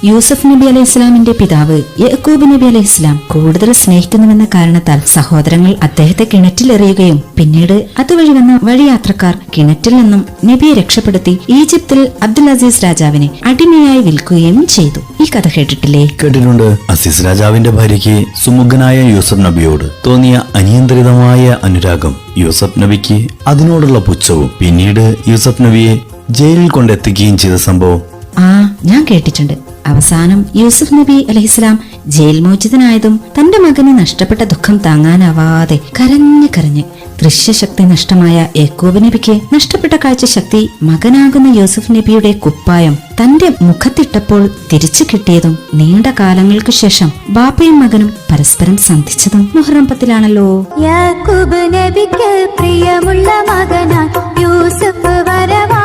യൂസഫ് നബി അലൈഹി ഇസ്ലാമിന്റെ പിതാവ് യഅ്കൂബ് നബി അലൈഹി ഇസ്ലാം കൂടുതൽ സ്നേഹിക്കുന്നുവെന്ന കാരണത്താൽ സഹോദരങ്ങൾ അദ്ദേഹത്തെ കിണറ്റിലെറിയുകയും പിന്നീട് അതുവഴി വന്ന വഴിയാത്രക്കാർ കിണറ്റിൽ നിന്നും നബിയെ രക്ഷപ്പെടുത്തി ഈജിപ്തിൽ അബ്ദുൽ അസീസ് രാജാവിനെ അടിമയായി വിൽക്കുകയും ചെയ്തു. ഈ കഥ കേട്ടിട്ടില്ലേ? കേട്ടിട്ടുണ്ട്. അസീസ് രാജാവിന്റെ ഭാര്യയ്ക്ക് സുമുഖനായ യൂസഫ് നബിയോട് തോന്നിയ അനിയന്ത്രിതമായ അനുരാഗം, യൂസഫ് നബിക്ക് അതിനോടുള്ള പുച്ഛവും പിന്നീട് യൂസഫ് നബിയെ ജയിലിൽ കൊണ്ടെത്തിക്കുകയും ചെയ്ത സംഭവം ഞാൻ കേട്ടിട്ടുണ്ട്. അവസാനം യൂസഫ് നബി അലൈഹിസ്ലാം ജയിൽ മോചിതനായതും തന്റെ മകന് നഷ്ടപ്പെട്ട ദുഃഖം താങ്ങാനാവാതെ കരഞ്ഞ് ദൃശ്യശക്തി നഷ്ടമായ യഅ്കൂബ് നബിക്ക് നഷ്ടപ്പെട്ട കാഴ്ചശക്തി മകനാകുന്ന യൂസഫ് നബിയുടെ കുപ്പായം തന്റെ മുഖത്തിട്ടപ്പോൾ തിരിച്ചു കിട്ടിയതും നീണ്ട കാലങ്ങൾക്ക് ശേഷം ബാപ്പയും മകനും പരസ്പരം സന്ധിച്ചതും മുഹറം 10-ലാണല്ലോ. യഅ്കൂബ് നബിക്ക് പ്രിയമുള്ള മകനാ യൂസഫ് വരവാ